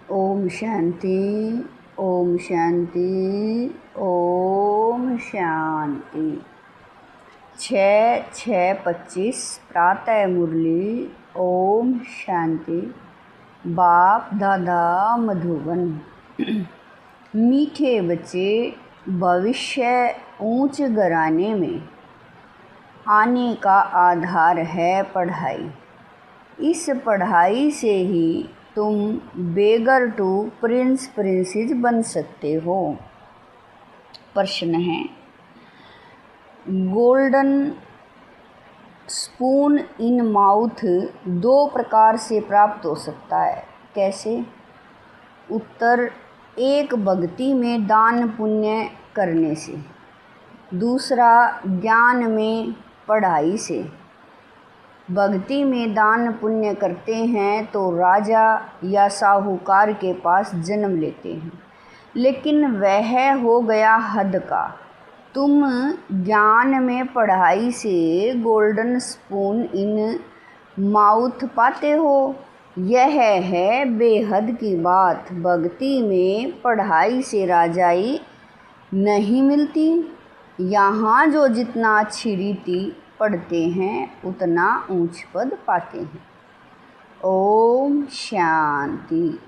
ओम शांति, ओम शांति, ओम शांति। 6/6/25 प्रातः मुरली। ओम शांति। बाप दादा मधुबन। मीठे बच्चे, भविष्य ऊंच घराने में आने का आधार है पढ़ाई। इस पढ़ाई से ही तुम बेगर टू प्रिंस प्रिंसेस बन सकते हो। प्रश्न है, गोल्डन स्पून इन माउथ 2 प्रकार से प्राप्त हो सकता है, कैसे? उत्तर, एक भक्ति में दान पुण्य करने से, दूसरा ज्ञान में पढ़ाई से। भक्ति में दान पुण्य करते हैं तो राजा या साहूकार के पास जन्म लेते हैं, लेकिन वह हो गया हद का। तुम ज्ञान में पढ़ाई से गोल्डन स्पून इन माउथ पाते हो। यह है बेहद की बात। भक्ति में पढ़ाई से राजाई नहीं मिलती। यहाँ जो जितना अच्छी रीति पढ़ते हैं उतना ऊंच पद पाते हैं। ओम शांति।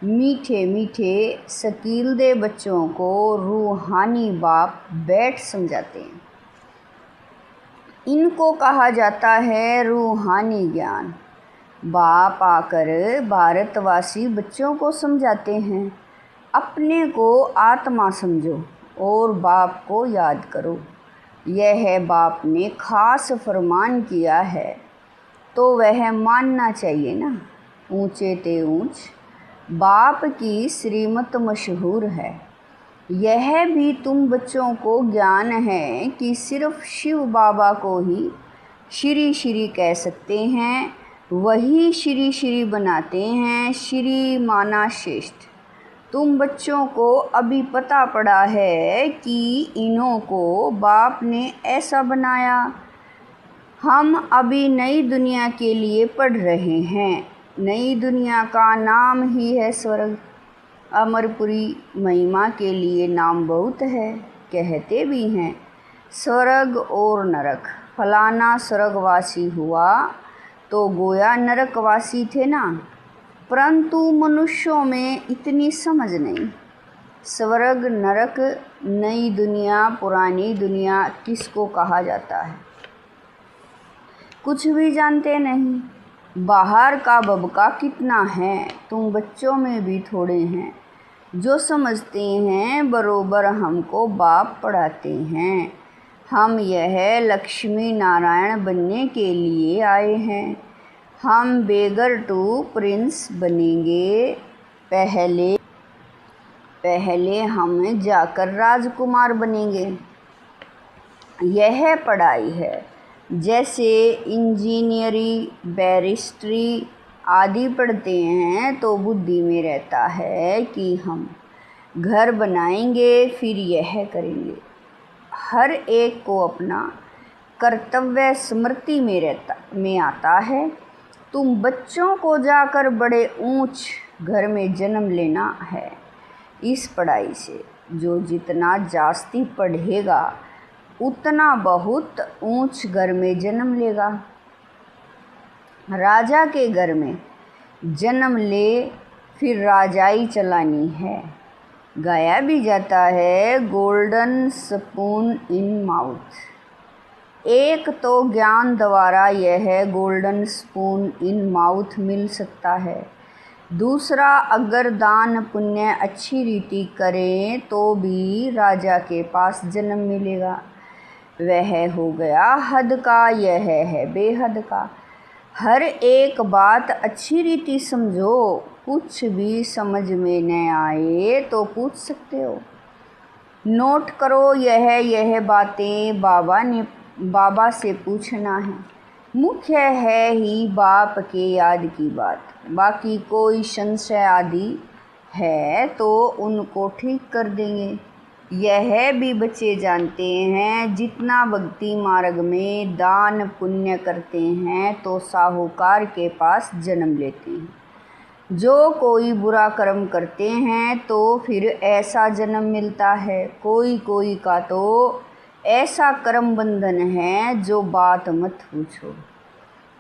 मीठे मीठे शकीलदे बच्चों को रूहानी बाप बैठ समझाते हैं। इनको कहा जाता है रूहानी ज्ञान। बाप आकर भारतवासी बच्चों को समझाते हैं, अपने को आत्मा समझो और बाप को याद करो। यह बाप ने खास फरमान किया है तो वह मानना चाहिए ना। ऊंचे ते ऊंच बाप की श्रीमत मशहूर है। यह भी तुम बच्चों को ज्ञान है कि सिर्फ शिव बाबा को ही श्री श्री कह सकते हैं। वही श्री श्री बनाते हैं। श्री माना श्रेष्ठ। तुम बच्चों को अभी पता पड़ा है कि इन्हों को बाप ने ऐसा बनाया। हम अभी नई दुनिया के लिए पढ़ रहे हैं। नई दुनिया का नाम ही है स्वर्ग। अमरपुरी महिमा के लिए नाम बहुत है। कहते भी हैं स्वर्ग और नरक। फलाना स्वर्गवासी हुआ तो गोया नरकवासी थे ना। परंतु मनुष्यों में इतनी समझ नहीं। स्वर्ग नरक, नई दुनिया, पुरानी दुनिया किसको कहा जाता है कुछ भी जानते नहीं। बाहर का बबका कितना है। तुम बच्चों में भी थोड़े हैं जो समझते हैं बरोबर हमको बाप पढ़ाते हैं। हम यह लक्ष्मी नारायण बनने के लिए आए हैं। हम बेगर टू प्रिंस बनेंगे। पहले हम जाकर राजकुमार बनेंगे। यह पढ़ाई है। जैसे इंजीनियरिंग, बैरिस्ट्री आदि पढ़ते हैं तो बुद्धि में रहता है कि हम घर बनाएंगे, फिर यह करेंगे। हर एक को अपना कर्तव्य स्मृति में आता है। तुम बच्चों को जाकर बड़े ऊंच घर में जन्म लेना है। इस पढ़ाई से जो जितना जास्ती पढ़ेगा उतना बहुत ऊंच घर में जन्म लेगा। राजा के घर में जन्म ले, फिर राजाई चलानी है। गाया भी जाता है गोल्डन स्पून इन माउथ। एक तो ज्ञान द्वारा यह गोल्डन स्पून इन माउथ मिल सकता है। दूसरा, अगर दान पुण्य अच्छी रीति करें तो भी राजा के पास जन्म मिलेगा। वह हो गया हद का, यह है बेहद का। हर एक बात अच्छी रीति समझो। कुछ भी समझ में न आए तो पूछ सकते हो। नोट करो यह बातें बाबा से पूछना है। मुख्य है ही बाप के याद की बात। बाकी कोई संशय आदि है तो उनको ठीक कर देंगे। यह भी बच्चे जानते हैं, जितना भक्ति मार्ग में दान पुण्य करते हैं तो साहूकार के पास जन्म लेते हैं। जो कोई बुरा कर्म करते हैं तो फिर ऐसा जन्म मिलता है। कोई कोई का तो ऐसा कर्म बंधन है जो बात मत पूछो।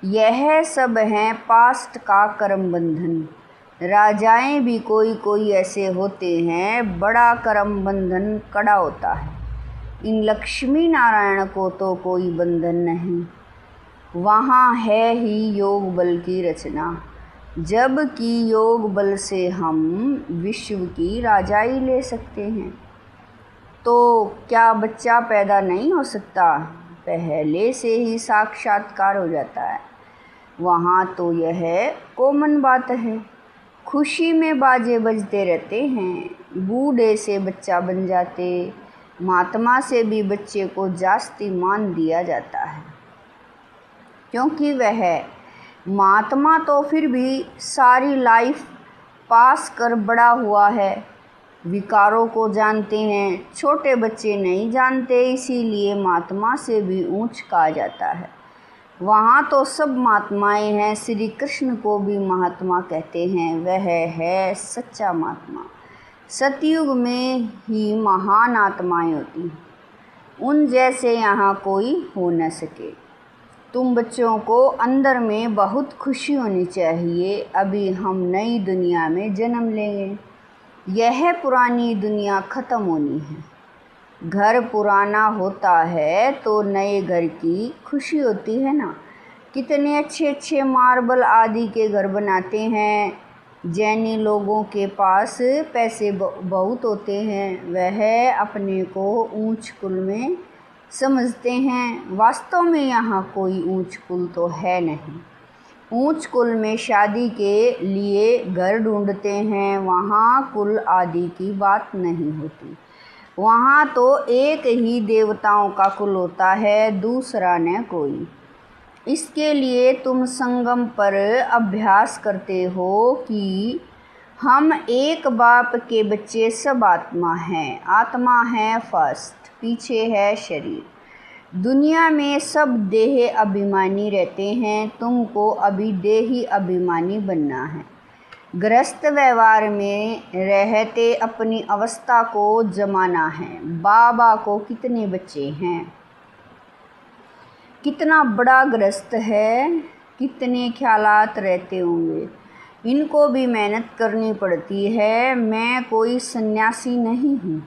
यह सब हैं पास्ट का कर्म बंधन। राजाएं भी कोई कोई ऐसे होते हैं, बड़ा कर्म बंधन कड़ा होता है। इन लक्ष्मी नारायण को तो कोई बंधन नहीं, वहाँ है ही योग बल की रचना। जबकि योग बल से हम विश्व की राजाई ले सकते हैं। तो क्या बच्चा पैदा नहीं हो सकता? पहले से ही साक्षात्कार हो जाता है। वहाँ तो यह कॉमन बात है। खुशी में बाजे बजते रहते हैं, बूढ़े से बच्चा बन जाते। महात्मा से भी बच्चे को जास्ती मान दिया जाता है, क्योंकि वह महात्मा तो फिर भी सारी लाइफ पास कर बड़ा हुआ है, विकारों को जानते हैं। छोटे बच्चे नहीं जानते, इसीलिए महात्मा से भी ऊंच कहा जाता है। वहाँ तो सब महात्माएं हैं। श्री कृष्ण को भी महात्मा कहते हैं, वह है सच्चा महात्मा। सतयुग में ही महान आत्माएं होती हैं, उन जैसे यहाँ कोई हो न सके। तुम बच्चों को अंदर में बहुत खुशी होनी चाहिए। अभी हम नई दुनिया में जन्म लेंगे। यह पुरानी दुनिया ख़त्म होनी है। घर पुराना होता है तो नए घर की खुशी होती है ना। कितने अच्छे अच्छे मार्बल आदि के घर बनाते हैं। जैनी लोगों के पास पैसे बहुत होते हैं, वह अपने को ऊंच कुल में समझते हैं। वास्तव में यहाँ कोई ऊंच कुल तो है नहीं। ऊंच कुल में शादी के लिए घर ढूंढते हैं, वहाँ कुल आदि की बात नहीं होती। वहाँ तो एक ही देवताओं का कुल होता है, दूसरा न कोई। इसके लिए तुम संगम पर अभ्यास करते हो कि हम एक बाप के बच्चे सब आत्मा हैं। आत्मा है फर्स्ट, पीछे है शरीर। दुनिया में सब देह अभिमानी रहते हैं, तुमको अभी देही अभिमानी बनना है। गृहस्थ व्यवहार में रहते अपनी अवस्था को जमाना है। बाबा को कितने बच्चे हैं, कितना बड़ा गृहस्थ है, कितने ख्यालात रहते होंगे। इनको भी मेहनत करनी पड़ती है। मैं कोई सन्यासी नहीं हूँ,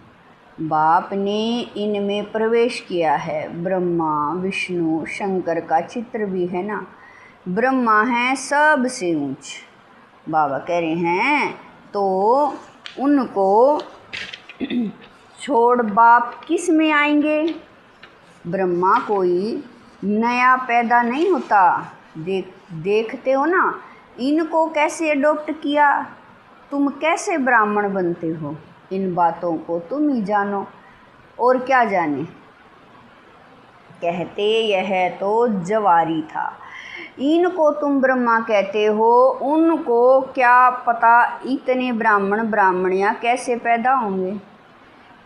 बाप ने इनमें प्रवेश किया है। ब्रह्मा विष्णु शंकर का चित्र भी है ना। ब्रह्मा है सबसे ऊंच, बाबा कह रहे हैं। तो उनको छोड़ बाप किस में आएंगे? ब्रह्मा कोई नया पैदा नहीं होता। देखते हो ना, इनको कैसे अडॉप्ट किया। तुम कैसे ब्राह्मण बनते हो, इन बातों को तुम ही जानो और क्या जाने। कहते यह तो जवारी था, इनको तुम ब्रह्मा कहते हो। उनको क्या पता इतने ब्राह्मण ब्राह्मणियाँ कैसे पैदा होंगे।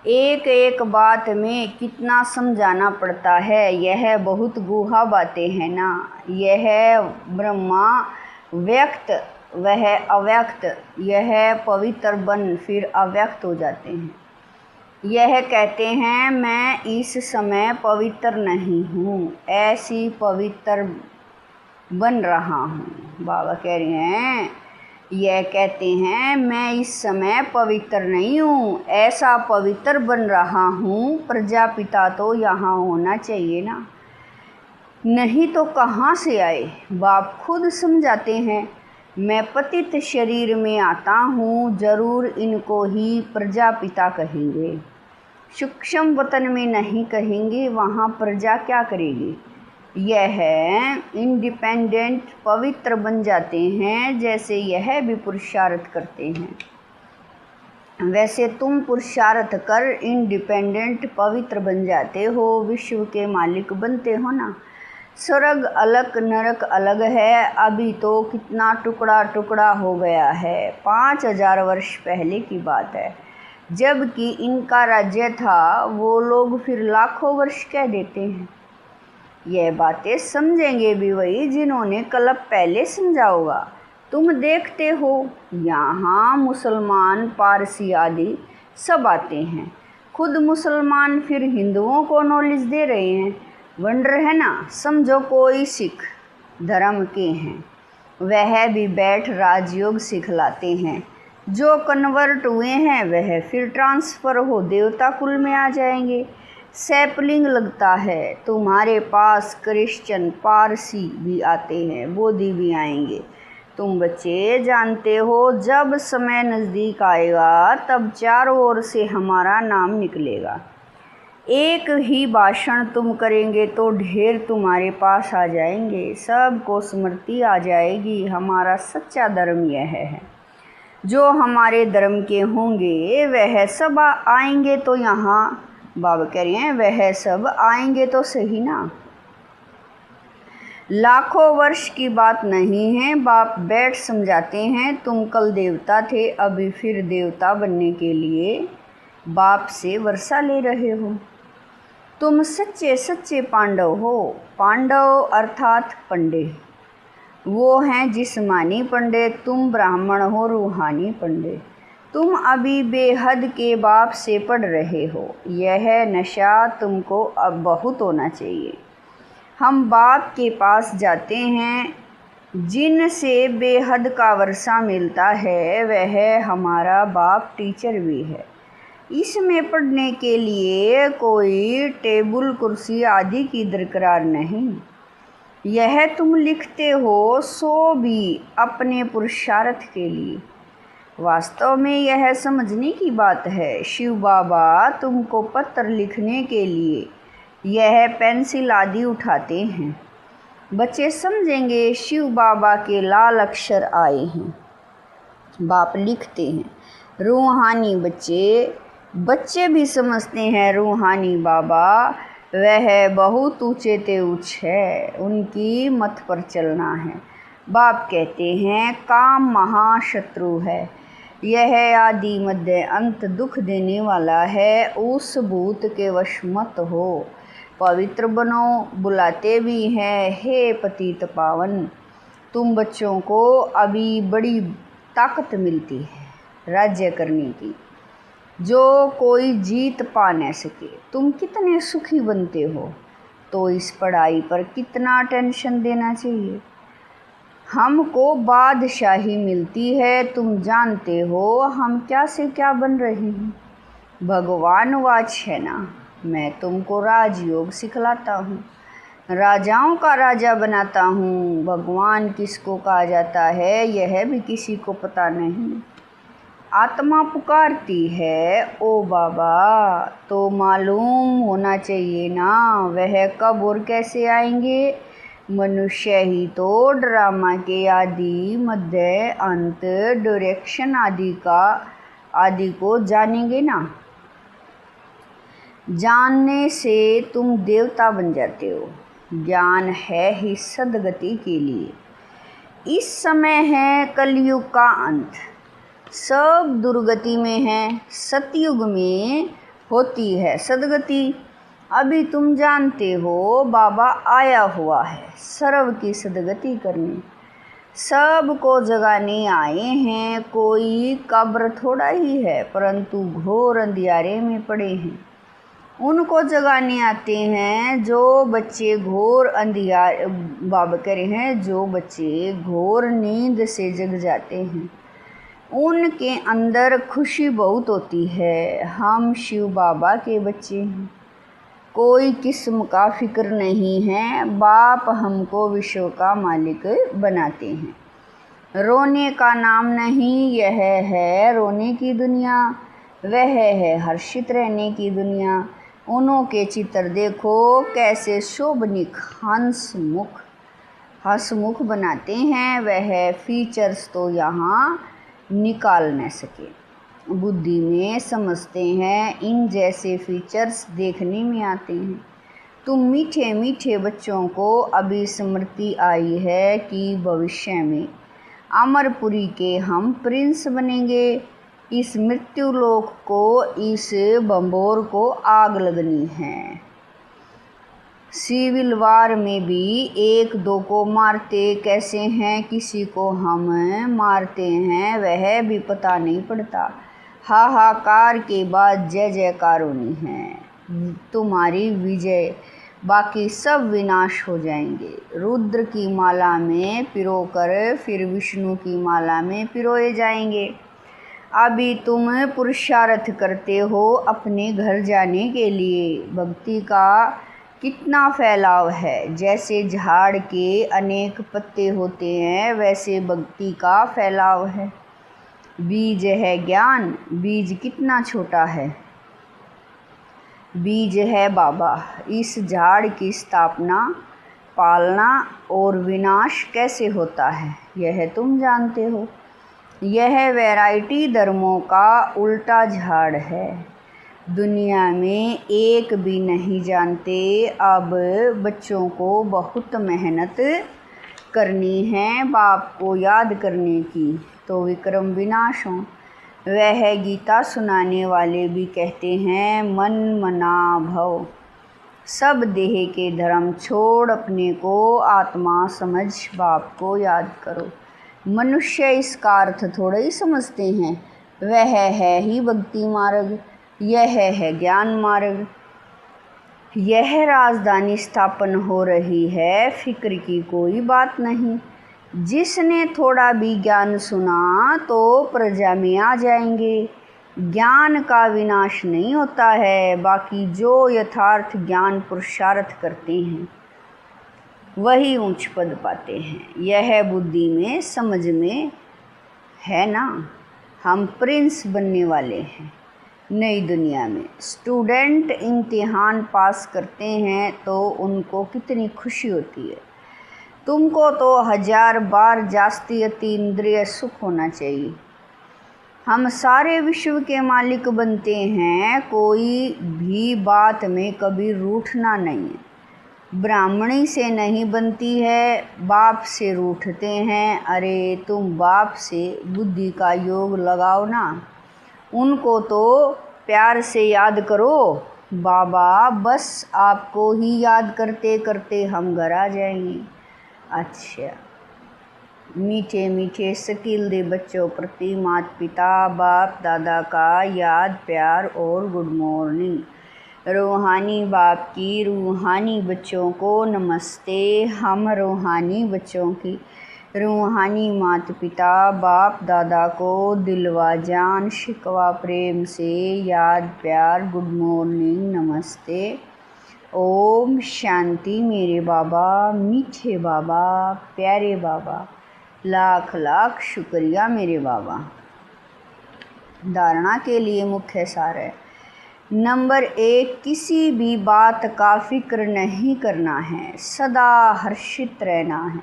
एक एक बात में कितना समझाना पड़ता है। यह बहुत गूढ़ा बातें हैं ना। यह ब्रह्मा व्यक्त, वह अव्यक्त। यह पवित्र बन फिर अव्यक्त हो जाते हैं। यह कहते हैं मैं इस समय पवित्र नहीं हूँ, ऐसी पवित्र बन रहा हूँ। बाबा कह रहे हैं, यह कहते हैं मैं इस समय पवित्र नहीं हूँ, ऐसा पवित्र बन रहा हूँ। प्रजापिता तो यहाँ होना चाहिए ना, नहीं तो कहाँ से आए। बाप खुद समझाते हैं, मैं पतित शरीर में आता हूँ, ज़रूर इनको ही प्रजापिता कहेंगे। सूक्ष्म वतन में नहीं कहेंगे, वहाँ प्रजा क्या करेगी। यह इंडिपेंडेंट पवित्र बन जाते हैं, जैसे यह भी पुरुषार्थ करते हैं। वैसे तुम पुरुषार्थ कर इंडिपेंडेंट पवित्र बन जाते हो, विश्व के मालिक बनते हो ना। स्वर्ग अलग नरक अलग है। अभी तो कितना टुकड़ा टुकड़ा हो गया है। 5000 वर्ष पहले की बात है, जबकि इनका राज्य था। वो लोग फिर लाखों वर्ष कह देते हैं। यह बातें समझेंगे भी वही जिन्होंने कल्प पहले समझा होगा। तुम देखते हो यहाँ मुसलमान, पारसी आदि सब आते हैं। खुद मुसलमान फिर हिंदुओं को नॉलेज दे रहे हैं। वंडर है ना। समझो कोई सिख धर्म के हैं, वह भी बैठ राजयोग सिखलाते हैं। जो कन्वर्ट हुए हैं वह फिर ट्रांसफ़र हो देवता कुल में आ जाएंगे। सैपलिंग लगता है तुम्हारे पास क्रिश्चियन, पारसी भी आते हैं, बोधी भी आएंगे। तुम बच्चे जानते हो जब समय नज़दीक आएगा तब चारों ओर से हमारा नाम निकलेगा। एक ही भाषण तुम करेंगे तो ढेर तुम्हारे पास आ जाएंगे। सबको स्मृति आ जाएगी हमारा सच्चा धर्म यह है। जो हमारे धर्म के होंगे वह सब आएंगे तो यहाँ, बाबा कह रहे हैं वह सब आएंगे तो सही ना। लाखों वर्ष की बात नहीं है। बाप बैठ समझाते हैं। तुम कल देवता थे, अभी फिर देवता बनने के लिए बाप से वर्षा ले रहे हो। तुम सच्चे सच्चे पांडव हो। पांडव अर्थात पंडे, वो हैं जिस्मानी पंडे। तुम ब्राह्मण हो, रूहानी पंडे। तुम अभी बेहद के बाप से पढ़ रहे हो। यह नशा तुमको अब बहुत होना चाहिए। हम बाप के पास जाते हैं, जिनसे बेहद का वर्षा मिलता है, वह हमारा बाप टीचर भी है। इसमें पढ़ने के लिए कोई टेबल, कुर्सी आदि की दरकार नहीं। यह तुम लिखते हो सो भी अपने पुरुषार्थ के लिए। वास्तव में यह समझने की बात है, शिव बाबा तुमको पत्र लिखने के लिए यह पेंसिल आदि उठाते हैं। बच्चे समझेंगे शिव बाबा के लाल अक्षर आए हैं। बाप लिखते हैं रूहानी बच्चे भी समझते हैं रूहानी बाबा वह बहुत ऊंचे ते ऊंच है, उनकी मत पर चलना है। बाप कहते हैं काम महाशत्रु है, यह आदि मध्य अंत दुख देने वाला है। उस भूत के वश मत हो, पवित्र बनो। बुलाते भी हैं हे पतित पावन। तुम बच्चों को अभी बड़ी ताकत मिलती है राज्य करने की, जो कोई जीत पा न सके। तुम कितने सुखी बनते हो, तो इस पढ़ाई पर कितना टेंशन देना चाहिए। हमको बादशाही मिलती है, तुम जानते हो हम क्या से क्या बन रहे हैं। भगवान वाच है ना, मैं तुमको राजयोग सिखलाता हूँ, राजाओं का राजा बनाता हूँ। भगवान किसको कहा जाता है यह भी किसी को पता नहीं। आत्मा पुकारती है ओ बाबा, तो मालूम होना चाहिए ना वह कब और कैसे आएंगे। मनुष्य ही तो ड्रामा के आदि मध्य अंत डायरेक्शन आदि को जानेंगे ना। जानने से तुम देवता बन जाते हो। ज्ञान है ही सदगति के लिए। इस समय है कलयुग का अंत, सब दुर्गति में है, सतयुग में होती है सदगति। अभी तुम जानते हो बाबा आया हुआ है सर्व की सदगति करने, सबको जगाने आए हैं। कोई कब्र थोड़ा ही है, परंतु घोर अंधियारे में पड़े हैं, उनको जगाने आते हैं। जो बच्चे घोर अंधियारे, बाबा कह रहे हैं जो बच्चे घोर नींद से जग जाते हैं, उनके अंदर खुशी बहुत होती है। हम शिव बाबा के बच्चे हैं, कोई किस्म का फिक्र नहीं है। बाप हमको विश्व का मालिक बनाते हैं। रोने का नाम नहीं, यह है रोने की दुनिया, वह है हर्षित रहने की दुनिया। उन्हों के चित्र देखो कैसे शोभनिक हंसमुख बनाते हैं, वह फीचर्स तो यहाँ निकाल न सके। बुद्धि में समझते हैं, इन जैसे फीचर्स देखने में आते हैं। तुम मीठे मीठे बच्चों को अभी स्मृति आई है कि भविष्य में अमरपुरी के हम प्रिंस बनेंगे। इस मृत्यु लोक को, इस बंबोर को आग लगनी है। सिविल वार में भी एक दो को मारते कैसे हैं, किसी को हम मारते हैं वह भी पता नहीं पड़ता। हाहाकार के बाद जय जयकार होनी है, तुम्हारी विजय, बाकी सब विनाश हो जाएंगे। रुद्र की माला में पिरोकर फिर विष्णु की माला में पिरोए जाएंगे। अभी तुम पुरुषार्थ करते हो अपने घर जाने के लिए। भक्ति का कितना फैलाव है, जैसे झाड़ के अनेक पत्ते होते हैं वैसे भक्ति का फैलाव है। बीज है ज्ञान, बीज कितना छोटा है, बीज है बाबा। इस झाड़ की स्थापना, पालना और विनाश कैसे होता है यह तुम जानते हो। यह वैरायटी धर्मों का उल्टा झाड़ है, दुनिया में एक भी नहीं जानते। अब बच्चों को बहुत मेहनत करनी है बाप को याद करने की, तो विक्रम विनाश हो। वह गीता सुनाने वाले भी कहते हैं मन मना भव, सब देह के धर्म छोड़ अपने को आत्मा समझ बाप को याद करो। मनुष्य इसका अर्थ थोड़ा ही समझते हैं। वह है ही भक्ति मार्ग, यह है ज्ञान मार्ग। यह राजधानी स्थापन हो रही है, फिक्र की कोई बात नहीं। जिसने थोड़ा भी ज्ञान सुना तो प्रजा में आ जाएंगे। ज्ञान का विनाश नहीं होता है, बाकी जो यथार्थ ज्ञान पुरुषार्थ करते हैं वही ऊंच पद पाते हैं। यह बुद्धि में समझ में है ना। हम प्रिंस बनने वाले हैं नई दुनिया में। स्टूडेंट इम्तिहान पास करते हैं तो उनको कितनी खुशी होती है। तुमको तो 1000 बार जास्ती अति इंद्रिय सुख होना चाहिए। हम सारे विश्व के मालिक बनते हैं, कोई भी बात में कभी रूठना नहीं है। ब्राह्मणी से नहीं बनती है, बाप से रूठते हैं। अरे तुम बाप से बुद्धि का योग लगाओ ना, उनको तो प्यार से याद करो। बाबा बस आपको ही याद करते करते हम घर आ जाएंगे। अच्छा, मीठे मीठे शकील दे बच्चों प्रति माता पिता बाप दादा का याद प्यार और गुड मॉर्निंग। रूहानी बाप की रूहानी बच्चों को नमस्ते। हम रूहानी बच्चों की रूहानी माता पिता बाप दादा को दिलवा जान शिकवा प्रेम से याद प्यार गुड मॉर्निंग नमस्ते। ओम शांति। मेरे बाबा, मीठे बाबा, प्यारे बाबा, लाख लाख शुक्रिया मेरे बाबा। धारणा के लिए मुख्य सार है। नंबर 1, किसी भी बात का फिक्र नहीं करना है, सदा हर्षित रहना है।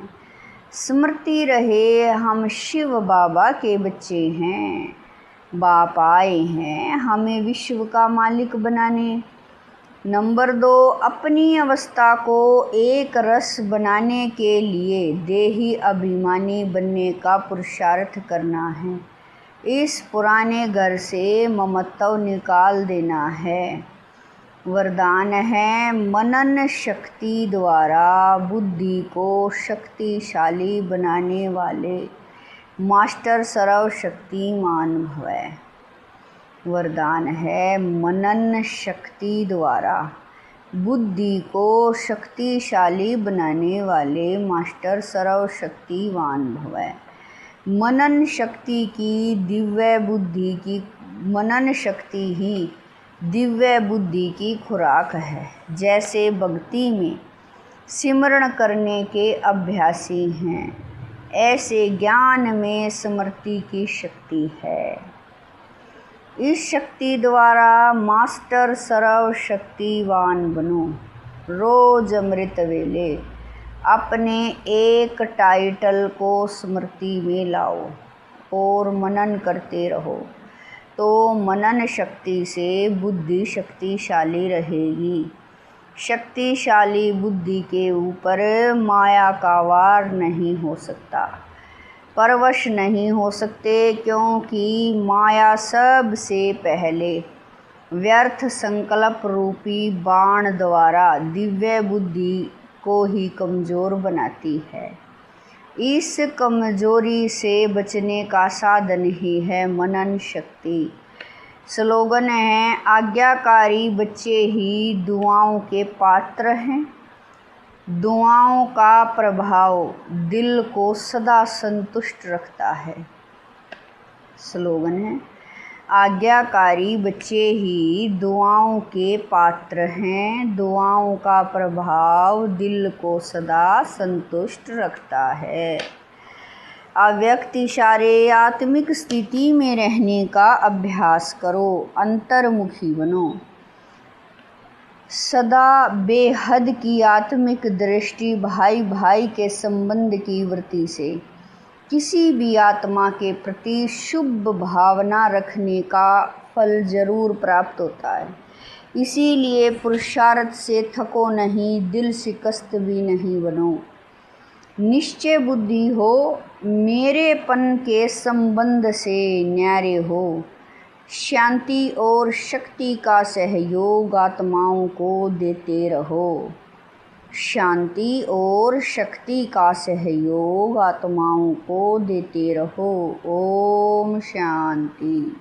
स्मृति रहे हम शिव बाबा के बच्चे हैं। बाप आए हैं हमें विश्व का मालिक बनाने। नंबर 2, अपनी अवस्था को एक रस बनाने के लिए देही अभिमानी बनने का पुरुषार्थ करना है। इस पुराने घर से ममत्व निकाल देना है। वरदान है मनन शक्ति द्वारा बुद्धि को शक्तिशाली बनाने वाले मास्टर सर्वशक्तिमान भवै। वरदान है मनन शक्ति द्वारा बुद्धि को शक्तिशाली बनाने वाले मास्टर सर्वशक्तिवान भवै। मनन शक्ति की दिव्य बुद्धि की मनन शक्ति ही दिव्य बुद्धि की खुराक है। जैसे भक्ति में सिमरण करने के अभ्यासी हैं, ऐसे ज्ञान में स्मृति की शक्ति है। इस शक्ति द्वारा मास्टर सर्वशक्तिवान बनो। रोज अमृत वेले अपने एक टाइटल को स्मृति में लाओ और मनन करते रहो, तो मनन शक्ति से बुद्धि शक्तिशाली रहेगी। शक्तिशाली बुद्धि के ऊपर माया का वार नहीं हो सकता, परवश नहीं हो सकते, क्योंकि माया सबसे पहले व्यर्थ संकल्प रूपी बाण द्वारा दिव्य बुद्धि को ही कमज़ोर बनाती है। इस कमजोरी से बचने का साधन ही है मनन शक्ति। स्लोगन है, आज्ञाकारी बच्चे ही दुआओं के पात्र हैं। दुआओं का प्रभाव दिल को सदा संतुष्ट रखता है। स्लोगन है, आज्ञाकारी बच्चे ही दुआओं के पात्र हैं। दुआओं का प्रभाव दिल को सदा संतुष्ट रखता है। अव्यक्त इशारे आत्मिक स्थिति में रहने का अभ्यास करो। अंतर्मुखी बनो। सदा बेहद की आत्मिक दृष्टि भाई भाई के संबंध की वृत्ति से किसी भी आत्मा के प्रति शुभ भावना रखने का फल जरूर प्राप्त होता है। इसीलिए पुरुषार्थ से थको नहीं, दिल शिकस्त भी नहीं बनो। निश्चय बुद्धि हो, मेरेपन के संबंध से न्यारे हो। शांति और शक्ति का सहयोग आत्माओं को देते रहो। शांति और शक्ति का सहयोग आत्माओं को देते रहो। ओम शांति।